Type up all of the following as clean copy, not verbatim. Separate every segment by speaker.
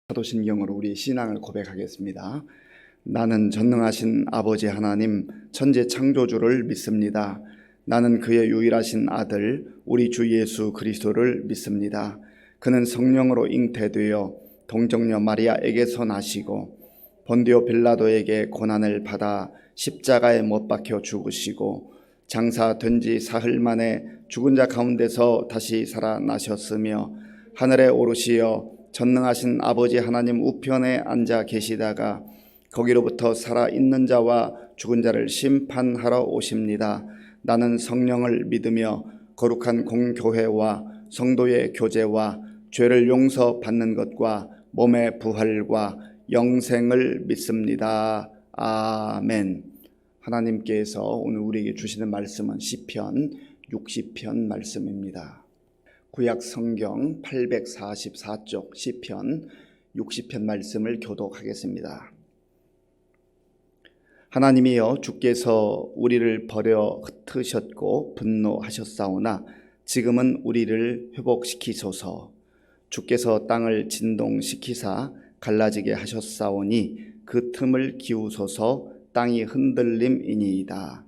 Speaker 1: 사도신경으로 우리 신앙을 고백하겠습니다. 나는 전능하신 아버지 하나님 천지 창조주를 믿습니다. 나는 그의 유일하신 아들 우리 주 예수 그리스도를 믿습니다. 그는 성령으로 잉태되어 동정녀 마리아에게서 나시고 본디오 빌라도에게 고난을 받아 십자가에 못 박혀 죽으시고 장사된 지 사흘 만에 죽은 자 가운데서 다시 살아나셨으며 하늘에 오르시어 전능하신 아버지 하나님 우편에 앉아 계시다가 거기로부터 살아있는 자와 죽은 자를 심판하러 오십니다. 나는 성령을 믿으며 거룩한 공교회와 성도의 교제와 죄를 용서받는 것과 몸의 부활과 영생을 믿습니다. 아멘. 하나님께서 오늘 우리에게 주시는 말씀은 시편 60편 말씀입니다. 구약 성경 844쪽 시편 60편 말씀을 교독하겠습니다. 하나님이여 주께서 우리를 버려 흩으셨고 분노하셨사오나 지금은 우리를 회복시키소서. 주께서 땅을 진동시키사 갈라지게 하셨사오니 그 틈을 기우소서. 땅이 흔들림이니이다.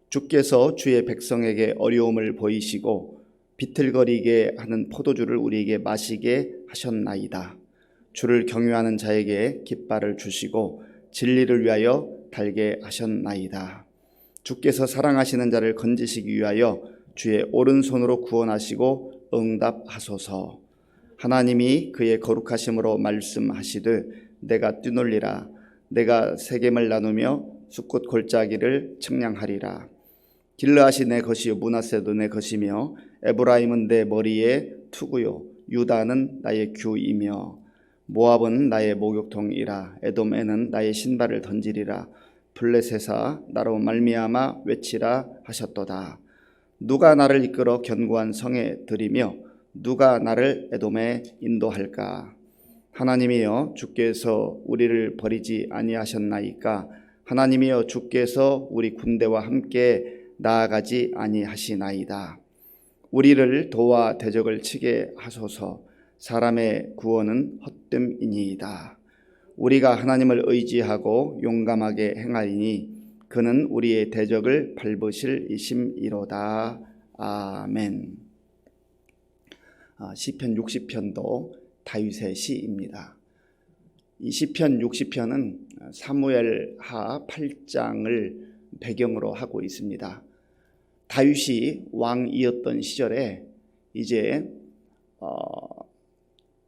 Speaker 1: 주께서 주의 백성에게 어려움을 보이시고 비틀거리게 하는 포도주를 우리에게 마시게 하셨나이다. 주를 경유하는 자에게 깃발을 주시고 진리를 위하여 달게 하셨나이다. 주께서 사랑하시는 자를 건지시기 위하여 주의 오른손으로 구원하시고 응답하소서. 하나님이 그의 거룩하심으로 말씀하시되 내가 뛰놀리라. 내가 세겜을 나누며 숫꽃 골짜기를 측량하리라. 길르앗이 내 것이요 므낫세도 내 것이며 에브라임은 내 머리에 투구요 유다는 나의 규이며 모압은 나의 목욕통이라. 에돔에는 나의 신발을 던지리라. 블레셋아 나로 말미암아 외치라 하셨도다. 누가 나를 이끌어 견고한 성에 들이며 누가 나를 에돔에 인도할까. 하나님이여 주께서 우리를 버리지 아니하셨나이까. 하나님이여 주께서 우리 군대와 함께 나아가지 아니하시나이다. 우리를 도와 대적을 치게 하소서. 사람의 구원은 헛됨이니이다. 우리가 하나님을 의지하고 용감하게 행하리니 그는 우리의 대적을 밟으실 이심이로다. 아멘. 시편 60편도 다윗의 시입니다. 이 시편 60편은 사무엘하 8장을 배경으로 하고 있습니다. 다윗이 왕이었던 시절에 이제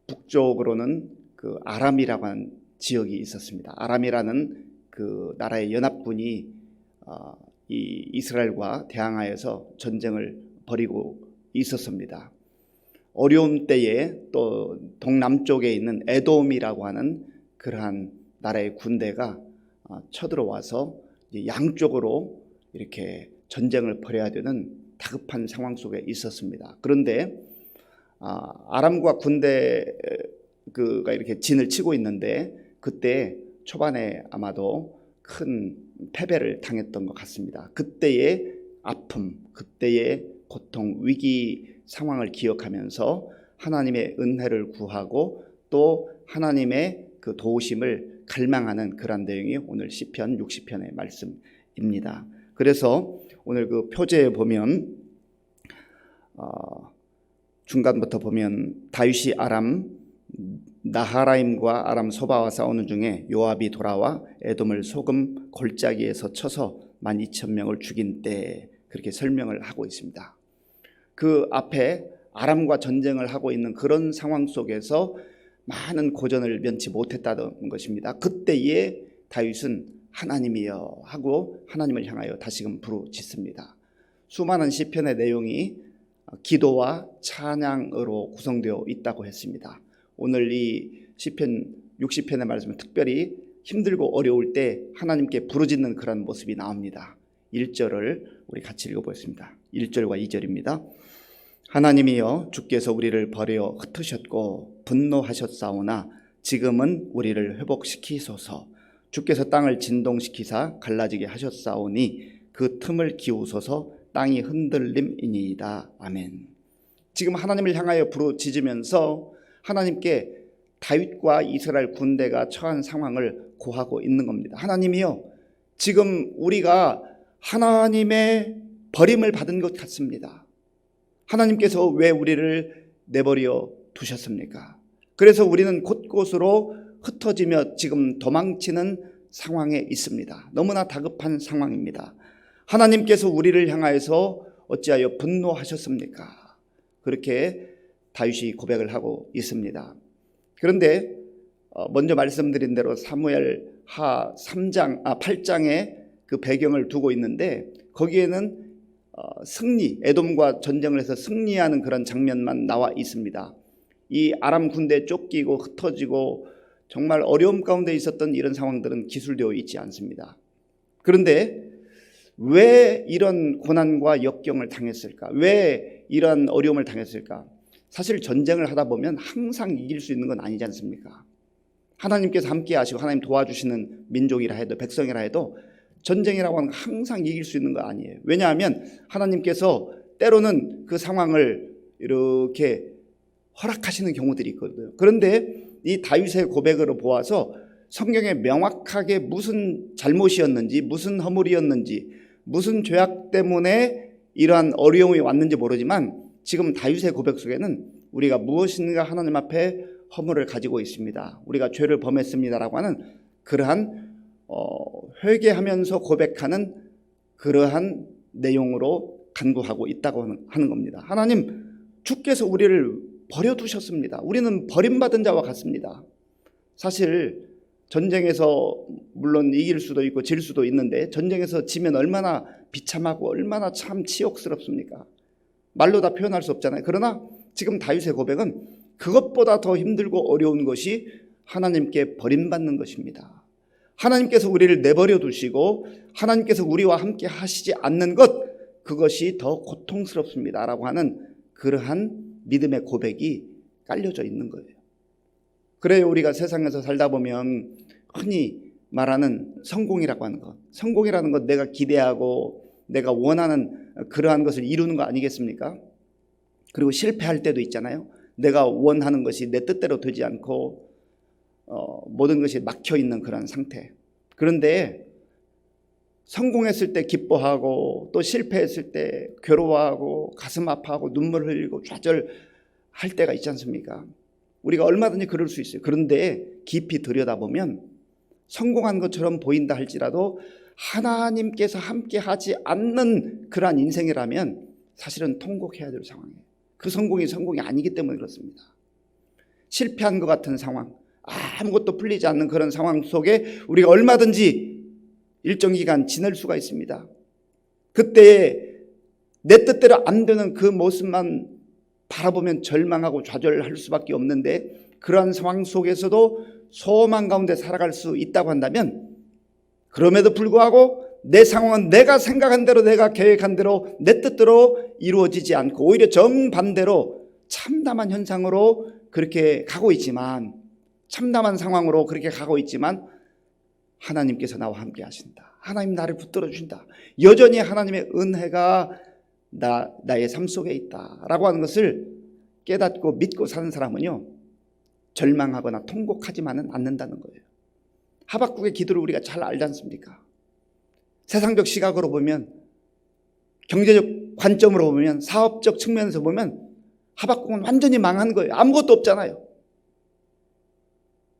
Speaker 1: 북쪽으로는 그 아람이라고 하는 지역이 있었습니다. 아람이라는 그 나라의 연합군이 이 이스라엘과 대항하여서 전쟁을 벌이고 있었습니다. 어려운 때에 또 동남쪽에 있는 에돔이라고 하는 그러한 나라의 군대가 쳐들어와서 양쪽으로 이렇게 전쟁을 벌여야 되는 다급한 상황 속에 있었습니다. 그런데 아람과 군대가 이렇게 진을 치고 있는데 그때 초반에 아마도 큰 패배를 당했던 것 같습니다. 그때의 아픔, 그때의 고통, 위기 상황을 기억하면서 하나님의 은혜를 구하고 또 하나님의 그 도우심을 갈망하는 그런 내용이 오늘 시편 60편의 말씀입니다. 그래서 오늘 그 표제에 보면 중간부터 보면 다윗이 아람 나하라임과 아람 소바와 싸우는 중에 요압이 돌아와 에돔을 소금 골짜기에서 쳐서 12,000명을 죽인 때 그렇게 설명을 하고 있습니다. 그 앞에 아람과 전쟁을 하고 있는 그런 상황 속에서 많은 고전을 면치 못했다는 것입니다. 그때에 다윗은 하나님이여 하고 하나님을 향하여 다시금 부르짖습니다. 수많은 시편의 내용이 기도와 찬양으로 구성되어 있다고 했습니다. 오늘 이 시편 60편의 말씀은 특별히 힘들고 어려울 때 하나님께 부르짖는 그런 모습이 나옵니다. 1절을 우리 같이 읽어보겠습니다. 1절과 2절입니다. 하나님이여 주께서 우리를 버려 흩으셨고 분노하셨사오나 지금은 우리를 회복시키소서. 주께서 땅을 진동시키사 갈라지게 하셨사오니 그 틈을 기우소서. 땅이 흔들림이니이다. 아멘. 지금 하나님을 향하여 부르짖으면서 하나님께 다윗과 이스라엘 군대가 처한 상황을 고하고 있는 겁니다. 하나님이요, 지금 우리가 하나님의 버림을 받은 것 같습니다. 하나님께서 왜 우리를 내버려 두셨습니까? 그래서 우리는 곳곳으로 흩어지며 지금 도망치는 상황에 있습니다. 너무나 다급한 상황입니다. 하나님께서 우리를 향하여서 어찌하여 분노하셨습니까? 그렇게 다윗이 고백을 하고 있습니다. 그런데 먼저 말씀드린 대로 사무엘하 8장에 그 배경을 두고 있는데, 거기에는 승리, 에돔과 전쟁을 해서 승리하는 그런 장면만 나와 있습니다. 이 아람 군대에 쫓기고 흩어지고 정말 어려움 가운데 있었던 이런 상황들은 기술되어 있지 않습니다. 그런데 왜 이런 고난과 역경을 당했을까? 왜 이런 어려움을 당했을까? 사실 전쟁을 하다 보면 항상 이길 수 있는 건 아니지 않습니까? 하나님께서 함께 하시고 하나님 도와주시는 민족이라 해도, 백성이라 해도 전쟁이라고 하는 건 항상 이길 수 있는 거 아니에요. 왜냐하면 하나님께서 때로는 그 상황을 이렇게 허락하시는 경우들이 있거든요. 그런데 이 다윗의 고백으로 보아서 성경에 명확하게 무슨 잘못이었는지, 무슨 허물이었는지, 무슨 죄악 때문에 이러한 어려움이 왔는지 모르지만 지금 다윗의 고백 속에는 우리가 무엇인가 하나님 앞에 허물을 가지고 있습니다, 우리가 죄를 범했습니다라고 하는 그러한 회개하면서 고백하는 그러한 내용으로 간구하고 있다고 하는 겁니다. 하나님, 주께서 우리를 버려두셨습니다. 우리는 버림받은 자와 같습니다. 사실 전쟁에서 물론 이길 수도 있고 질 수도 있는데, 전쟁에서 지면 얼마나 비참하고 얼마나 참 치욕스럽습니까? 말로 다 표현할 수 없잖아요. 그러나 지금 다윗의 고백은 그것보다 더 힘들고 어려운 것이 하나님께 버림받는 것입니다. 하나님께서 우리를 내버려 두시고 하나님께서 우리와 함께 하시지 않는 것, 그것이 더 고통스럽습니다 라고 하는 그러한 믿음의 고백이 깔려져 있는 거예요. 그래요, 우리가 세상에서 살다 보면 흔히 말하는 성공이라고 하는 것, 성공이라는 것, 내가 기대하고 내가 원하는 그러한 것을 이루는 거 아니겠습니까? 그리고 실패할 때도 있잖아요. 내가 원하는 것이 내 뜻대로 되지 않고 모든 것이 막혀있는 그런 상태. 그런데 성공했을 때 기뻐하고 또 실패했을 때 괴로워하고 가슴 아파하고 눈물 흘리고 좌절할 때가 있지 않습니까? 우리가 얼마든지 그럴 수 있어요. 그런데 깊이 들여다보면 성공한 것처럼 보인다 할지라도 하나님께서 함께 하지 않는 그러한 인생이라면 사실은 통곡해야 될 상황이에요. 그 성공이 아니기 때문에 그렇습니다. 실패한 것 같은 상황, 아무것도 풀리지 않는 그런 상황 속에 우리가 얼마든지 일정 기간 지낼 수가 있습니다. 그때 내 뜻대로 안 되는 그 모습만 바라보면 절망하고 좌절할 수밖에 없는데, 그러한 상황 속에서도 소망 가운데 살아갈 수 있다고 한다면, 그럼에도 불구하고 내 상황은 내가 생각한 대로, 내가 계획한 대로, 내 뜻대로 이루어지지 않고 오히려 정반대로 참담한 현상으로 그렇게 가고 있지만, 참담한 상황으로 그렇게 가고 있지만 하나님께서 나와 함께 하신다, 하나님 나를 붙들어 주신다, 여전히 하나님의 은혜가 나의 삶 속에 있다라고 하는 것을 깨닫고 믿고 사는 사람은요, 절망하거나 통곡하지만은 않는다는 거예요. 하박국의 기도를 우리가 잘 알지 않습니까? 세상적 시각으로 보면, 경제적 관점으로 보면, 사업적 측면에서 보면 하박국은 완전히 망한 거예요. 아무것도 없잖아요.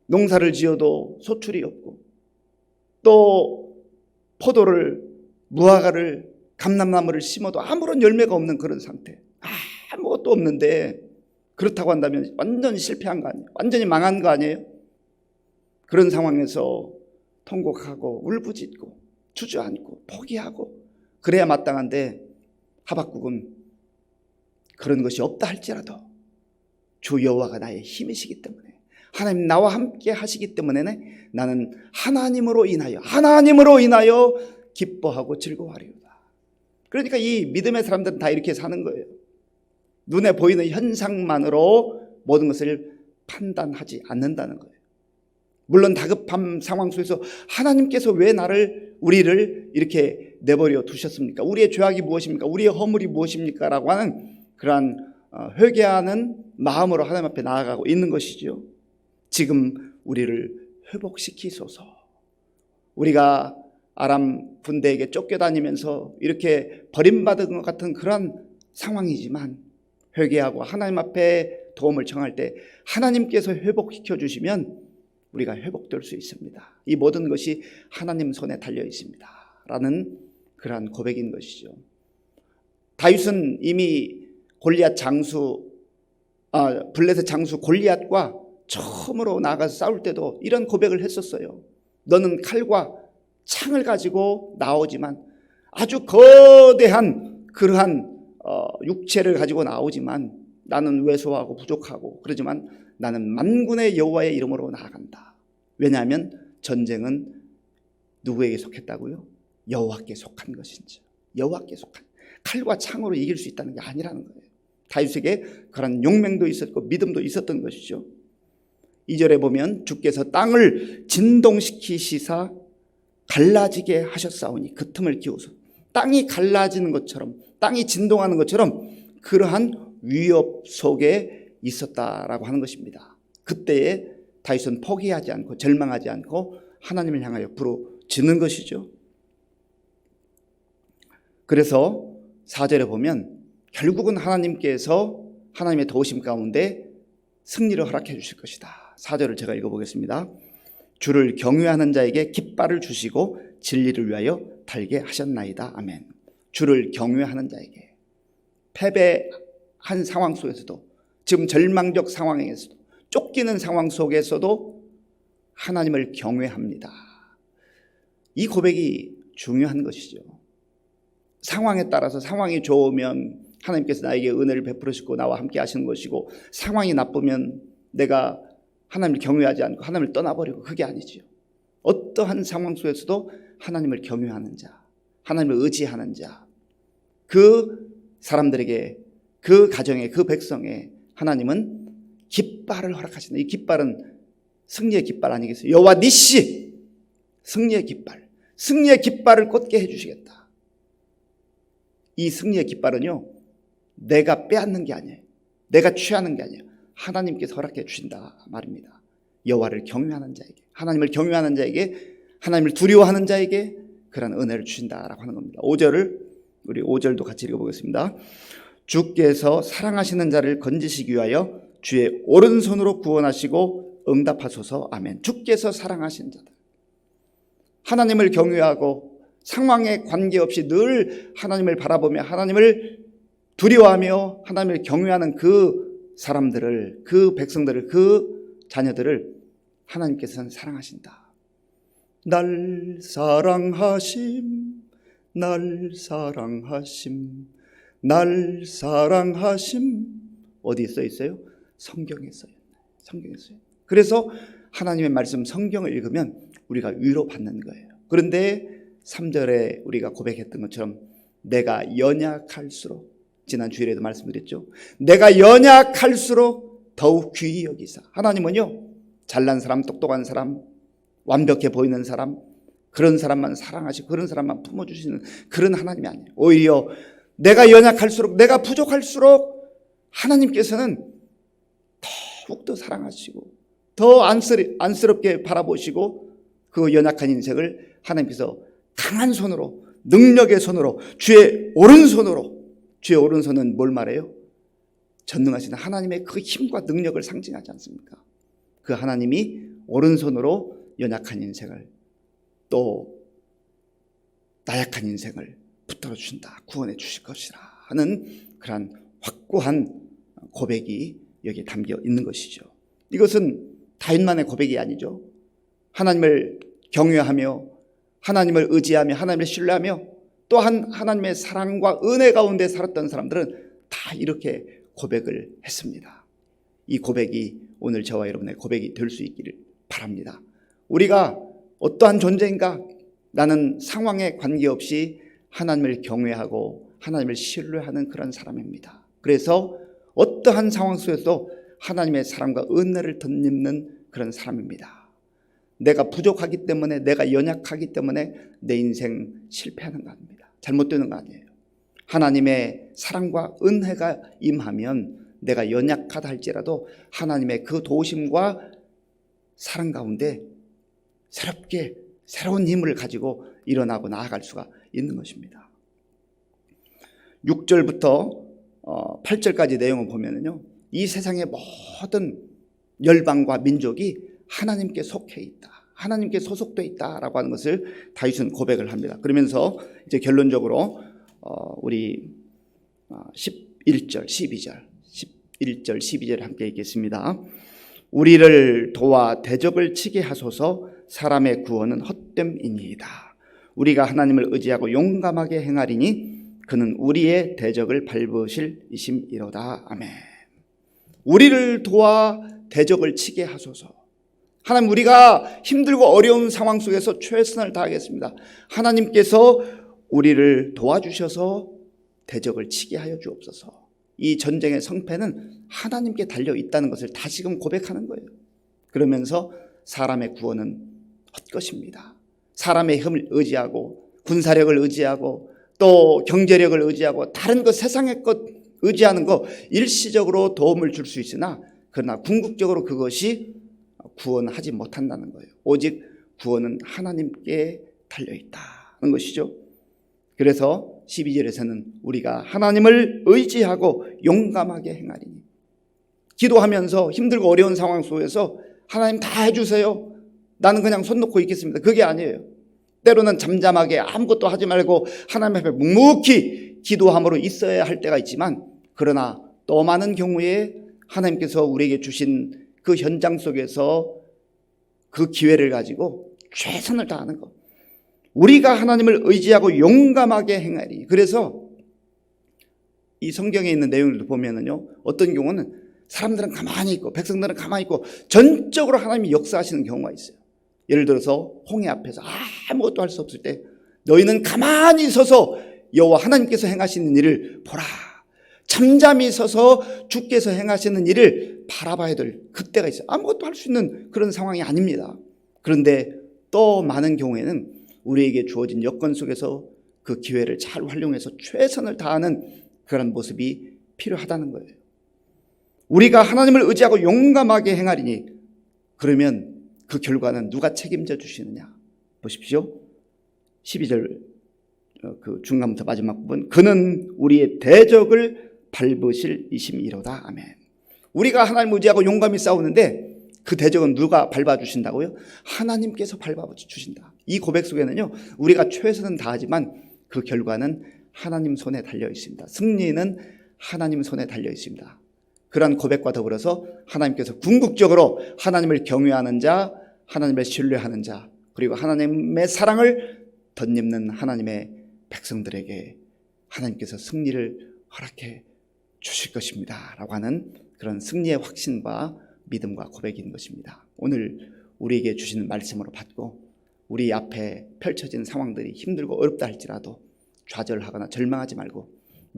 Speaker 1: 농사를 지어도 소출이 없고, 또 포도를, 무화과를, 감람나무를 심어도 아무런 열매가 없는 그런 상태, 아무것도 없는데, 그렇다고 한다면 완전히 실패한 거 아니에요? 완전히 망한 거 아니에요? 그런 상황에서 통곡하고 울부짖고 주저앉고 포기하고 그래야 마땅한데, 하박국은 그런 것이 없다 할지라도 주 여호와가 나의 힘이시기 때문에, 하나님 나와 함께 하시기 때문에 나는 하나님으로 인하여 기뻐하고 즐거워하리로다. 그러니까 이 믿음의 사람들은 다 이렇게 사는 거예요. 눈에 보이는 현상만으로 모든 것을 판단하지 않는다는 거예요. 물론 다급한 상황 속에서 하나님께서 왜 우리를 이렇게 내버려 두셨습니까? 우리의 죄악이 무엇입니까? 우리의 허물이 무엇입니까? 라고 하는 그러한 회개하는 마음으로 하나님 앞에 나아가고 있는 것이죠. 지금 우리를 회복시키소서. 우리가 아람 군대에게 쫓겨다니면서 이렇게 버림받은 것 같은 그런 상황이지만 회개하고 하나님 앞에 도움을 청할 때 하나님께서 회복시켜 주시면 우리가 회복될 수 있습니다. 이 모든 것이 하나님 손에 달려 있습니다 라는 그러한 고백인 것이죠. 다윗은 이미 블레셋 장수 골리앗과 처음으로 나가서 싸울 때도 이런 고백을 했었어요. 너는 칼과 창을 가지고 나오지만 아주 거대한 그러한 육체를 가지고 나오지만 나는 왜소하고 부족하고 그러지만 나는 만군의 여호와의 이름으로 나아간다. 왜냐하면 전쟁은 누구에게 속했다고요? 여호와께 속한 것인지. 여호와께 속한, 칼과 창으로 이길 수 있다는 게 아니라는 거예요. 다윗에게 그런 용맹도 있었고 믿음도 있었던 것이죠. 2절에 보면 주께서 땅을 진동시키시사 갈라지게 하셨사오니 그 틈을 기우소. 땅이 갈라지는 것처럼, 땅이 진동하는 것처럼 그러한 위협 속에 있었다라고 하는 것입니다. 그때에 다윗은 포기하지 않고 절망하지 않고 하나님을 향하여 부르짖는 것이죠. 그래서 4절에 보면 결국은 하나님께서 하나님의 도우심 가운데 승리를 허락해 주실 것이다. 4절을 제가 읽어보겠습니다. 주를 경외하는 자에게 깃발을 주시고 진리를 위하여 달게 하셨나이다. 아멘. 주를 경외하는 자에게, 패배한 상황 속에서도, 지금 절망적 상황에서도, 쫓기는 상황 속에서도 하나님을 경외합니다. 이 고백이 중요한 것이죠. 상황에 따라서, 상황이 좋으면 하나님께서 나에게 은혜를 베풀으시고 나와 함께 하시는 것이고, 상황이 나쁘면 내가 하나님을 경외하지 않고 하나님을 떠나버리고, 그게 아니지요. 어떠한 상황 속에서도 하나님을 경외하는 자, 하나님을 의지하는 자, 그 사람들에게, 그 가정에, 그 백성에 하나님은 깃발을 허락하신다. 이 깃발은 승리의 깃발 아니겠어요? 여호와 니시, 승리의 깃발, 승리의 깃발을 꽂게 해주시겠다. 이 승리의 깃발은요, 내가 빼앗는 게 아니에요. 내가 취하는 게 아니에요. 하나님께서 허락해 주신다 말입니다. 여호와를 경외하는 자에게, 하나님을 경외하는 자에게, 하나님을 두려워하는 자에게 그런 은혜를 주신다라고 하는 겁니다. 5절을, 우리 5절도 같이 읽어보겠습니다. 주께서 사랑하시는 자를 건지시기 위하여 주의 오른손으로 구원하시고 응답하소서. 아멘. 주께서 사랑하시는 자들, 하나님을 경외하고 상황에 관계없이 늘 하나님을 바라보며 하나님을 두려워하며 하나님을 경외하는 그 사람들을, 그 백성들을, 그 자녀들을 하나님께서는 사랑하신다. 날 사랑하심, 날 사랑하심, 날 사랑하심. 어디에 써 있어요? 성경에 써요. 성경에 써요. 그래서 하나님의 말씀, 성경을 읽으면 우리가 위로받는 거예요. 그런데 3절에 우리가 고백했던 것처럼 내가 연약할수록, 지난 주일에도 말씀드렸죠. 내가 연약할수록 더욱 귀히 여기사. 하나님은요, 잘난 사람, 똑똑한 사람, 완벽해 보이는 사람, 그런 사람만 사랑하시고 그런 사람만 품어주시는 그런 하나님이 아니에요. 오히려 내가 연약할수록, 내가 부족할수록 하나님께서는 더욱더 사랑하시고 더 안쓰럽게 바라보시고 그 연약한 인생을 하나님께서 강한 손으로, 능력의 손으로, 주의 오른손으로, 주의 오른손은 뭘 말해요? 전능하신 하나님의 그 힘과 능력을 상징하지 않습니까? 그 하나님이 오른손으로 연약한 인생을, 또 나약한 인생을 붙들어 주신다, 구원해 주실 것이라 하는 그러한 확고한 고백이 여기에 담겨 있는 것이죠. 이것은 다윗만의 고백이 아니죠. 하나님을 경외하며 하나님을 의지하며 하나님을 신뢰하며 또한 하나님의 사랑과 은혜 가운데 살았던 사람들은 다 이렇게 고백을 했습니다. 이 고백이 오늘 저와 여러분의 고백이 될 수 있기를 바랍니다. 우리가 어떠한 존재인가? 나는 상황에 관계없이 하나님을 경외하고 하나님을 신뢰하는 그런 사람입니다. 그래서 어떠한 상황 속에서도 하나님의 사랑과 은혜를 덧입는 그런 사람입니다. 내가 부족하기 때문에, 내가 연약하기 때문에 내 인생 실패하는 거 아닙니다. 잘못되는 거 아니에요. 하나님의 사랑과 은혜가 임하면 내가 연약하다 할지라도 하나님의 그 도우심과 사랑 가운데 새롭게 새로운 힘을 가지고 일어나고 나아갈 수가 있는 것입니다. 6절부터 8절까지 내용을 보면은요, 이 세상의 모든 열방과 민족이 하나님께 속해 있다, 하나님께 소속되어 있다라고 하는 것을 다윗은 고백을 합니다. 그러면서 이제 결론적으로 우리 11절, 12절, 11절, 12절 함께 읽겠습니다. 우리를 도와 대적을 치게 하소서. 사람의 구원은 헛됨이니이다. 우리가 하나님을 의지하고 용감하게 행하리니 그는 우리의 대적을 밟으실 이심이로다. 아멘. 우리를 도와 대적을 치게 하소서. 하나님, 우리가 힘들고 어려운 상황 속에서 최선을 다하겠습니다. 하나님께서 우리를 도와주셔서 대적을 치게 하여 주옵소서. 이 전쟁의 성패는 하나님께 달려 있다는 것을 다시금 고백하는 거예요. 그러면서 사람의 구원은 헛것입니다. 사람의 힘을 의지하고 군사력을 의지하고 또 경제력을 의지하고 다른 것, 세상의 것 의지하는 거 일시적으로 도움을 줄 수 있으나 그러나 궁극적으로 그것이 구원하지 못한다는 거예요. 오직 구원은 하나님께 달려있다는 것이죠. 그래서 12절에서는 우리가 하나님을 의지하고 용감하게 행하리니, 기도하면서 힘들고 어려운 상황 속에서 하나님 다 해주세요, 나는 그냥 손 놓고 있겠습니다, 그게 아니에요. 때로는 잠잠하게 아무것도 하지 말고 하나님 앞에 묵묵히 기도함으로 있어야 할 때가 있지만, 그러나 또 많은 경우에 하나님께서 우리에게 주신 그 현장 속에서 그 기회를 가지고 최선을 다하는 것, 우리가 하나님을 의지하고 용감하게 행하리. 그래서 이 성경에 있는 내용들도 보면은요, 어떤 경우는 사람들은 가만히 있고 백성들은 가만히 있고 전적으로 하나님이 역사하시는 경우가 있어요. 예를 들어서 홍해 앞에서 아무것도 할 수 없을 때 너희는 가만히 서서 여호와 하나님께서 행하시는 일을 보라. 잠잠히 서서 주께서 행하시는 일을 바라봐야 될 그때가 있어요. 아무것도 할 수 있는 그런 상황이 아닙니다. 그런데 또 많은 경우에는 우리에게 주어진 여건 속에서 그 기회를 잘 활용해서 최선을 다하는 그런 모습이 필요하다는 거예요. 우리가 하나님을 의지하고 용감하게 행하리니, 그러면 그 결과는 누가 책임져 주시느냐? 보십시오. 12절 그 중간부터 마지막 부분, 그는 우리의 대적을 밟으실 이심이로다. 아멘. 우리가 하나님을 의지하고 용감히 싸우는데 그 대적은 누가 밟아주신다고요? 하나님께서 밟아주신다. 이 고백 속에는요, 우리가 최선은 다하지만 그 결과는 하나님 손에 달려 있습니다. 승리는 하나님 손에 달려 있습니다. 그러한 고백과 더불어서 하나님께서 궁극적으로 하나님을 경외하는 자, 하나님을 신뢰하는 자, 그리고 하나님의 사랑을 덧입는 하나님의 백성들에게 하나님께서 승리를 허락해 주실 것입니다 라고 하는 그런 승리의 확신과 믿음과 고백인 것입니다. 오늘 우리에게 주시는 말씀으로 받고 우리 앞에 펼쳐진 상황들이 힘들고 어렵다 할지라도 좌절하거나 절망하지 말고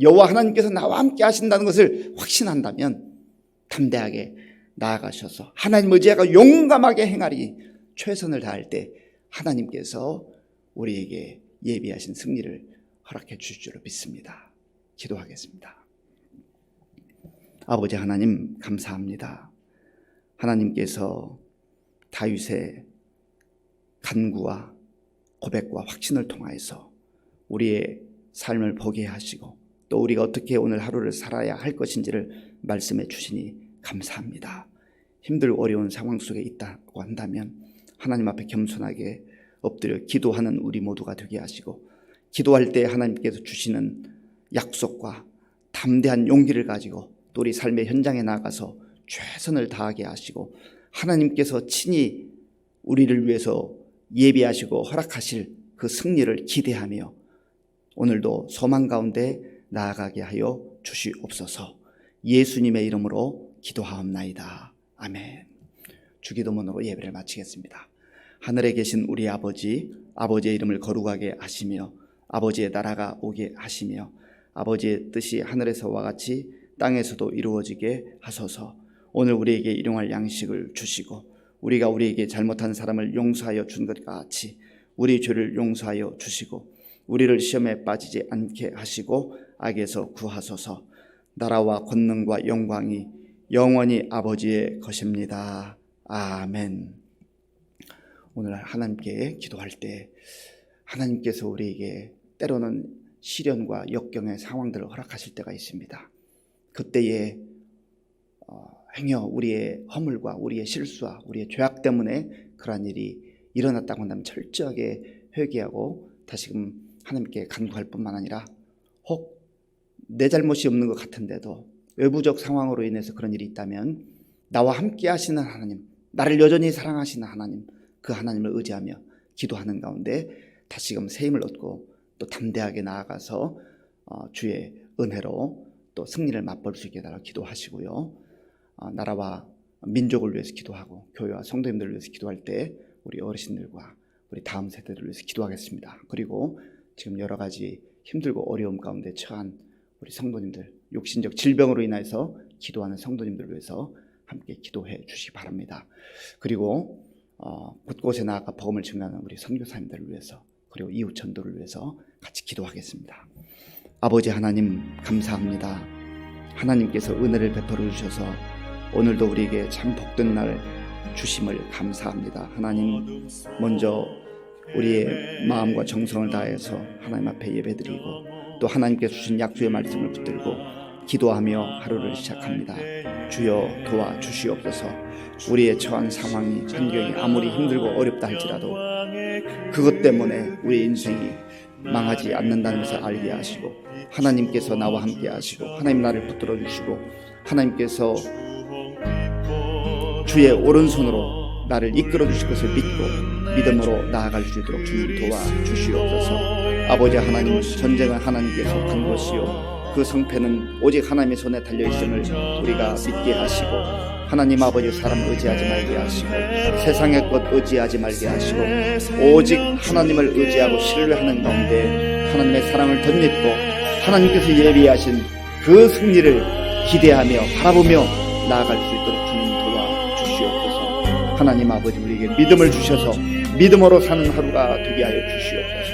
Speaker 1: 여호와 하나님께서 나와 함께 하신다는 것을 확신한다면 담대하게 나아가셔서 하나님 의지하고 용감하게 행하리. 최선을 다할 때 하나님께서 우리에게 예비하신 승리를 허락해 주실 줄로 믿습니다. 기도하겠습니다. 아버지 하나님, 감사합니다. 하나님께서 다윗의 간구와 고백과 확신을 통하여서 우리의 삶을 보게 하시고 또 우리가 어떻게 오늘 하루를 살아야 할 것인지를 말씀해 주시니 감사합니다. 힘들고 어려운 상황 속에 있다고 한다면 하나님 앞에 겸손하게 엎드려 기도하는 우리 모두가 되게 하시고, 기도할 때 하나님께서 주시는 약속과 담대한 용기를 가지고 또 우리 삶의 현장에 나가서 최선을 다하게 하시고, 하나님께서 친히 우리를 위해서 예비하시고 허락하실 그 승리를 기대하며 오늘도 소망 가운데 나아가게 하여 주시옵소서. 예수님의 이름으로 기도하옵나이다. 아멘. 주기도문으로 예배를 마치겠습니다. 하늘에 계신 우리 아버지, 아버지의 이름을 거룩하게 하시며 아버지의 나라가 오게 하시며 아버지의 뜻이 하늘에서와 같이 땅에서도 이루어지게 하소서. 오늘 우리에게 일용할 양식을 주시고 우리가 우리에게 잘못한 사람을 용서하여 준 것과 같이 우리 죄를 용서하여 주시고 우리를 시험에 빠지지 않게 하시고 악에서 구하소서. 나라와 권능과 영광이 영원히 아버지의 것입니다. 아멘. 오늘 하나님께 기도할 때 하나님께서 우리에게 때로는 시련과 역경의 상황들을 허락하실 때가 있습니다. 그때에 행여 우리의 허물과 우리의 실수와 우리의 죄악 때문에 그러한 일이 일어났다고 한다면 철저하게 회개하고 다시금 하나님께 간구할 뿐만 아니라 혹 내 잘못이 없는 것 같은데도 외부적 상황으로 인해서 그런 일이 있다면 나와 함께 하시는 하나님, 나를 여전히 사랑하시는 하나님, 그 하나님을 의지하며 기도하는 가운데 다시금 새 힘을 얻고 또 담대하게 나아가서 주의 은혜로 또 승리를 맛볼 수 있게 달라 기도하시고요. 나라와 민족을 위해서 기도하고 교회와 성도님들을 위해서 기도할 때 우리 어르신들과 우리 다음 세대들을 위해서 기도하겠습니다. 그리고 지금 여러 가지 힘들고 어려움 가운데 처한 우리 성도님들, 육신적 질병으로 인해서 기도하는 성도님들을 위해서 함께 기도해 주시기 바랍니다. 그리고 곳곳에 나아가 복음을 증거하는 우리 선교사님들을 위해서 그리고 이웃 전도를 위해서 같이 기도하겠습니다. 아버지 하나님 감사합니다. 하나님께서 은혜를 베풀어 주셔서 오늘도 우리에게 참 복된 날 주심을 감사합니다. 하나님 먼저 우리의 마음과 정성을 다해서 하나님 앞에 예배드리고 또 하나님께서 주신 약속의 말씀을 붙들고 기도하며 하루를 시작합니다. 주여 도와주시옵소서. 우리의 처한 상황이 환경이 아무리 힘들고 어렵다 할지라도 그것 때문에 우리 인생이 망하지 않는다는 것을 알게 하시고 하나님께서 나와 함께 하시고 하나님 나를 붙들어 주시고 하나님께서 주의 오른손으로 나를 이끌어 주실 것을 믿고 믿음으로 나아갈 수 있도록 주님 도와주시옵소서. 아버지 하나님, 전쟁은 하나님께서 한 것이요 그 성패는 오직 하나님의 손에 달려있음을 우리가 믿게 하시고 하나님 아버지 사람을 의지하지 말게 하시고 세상의 것 의지하지 말게 하시고 오직 하나님을 의지하고 신뢰하는 가운데 하나님의 사랑을 덧입고 하나님께서 예비하신 그 승리를 기대하며 바라보며 나아갈 수 있도록 주님 도와주시옵소서. 하나님 아버지 우리에게 믿음을 주셔서 믿음으로 사는 하루가 되게 하여 주시옵소서.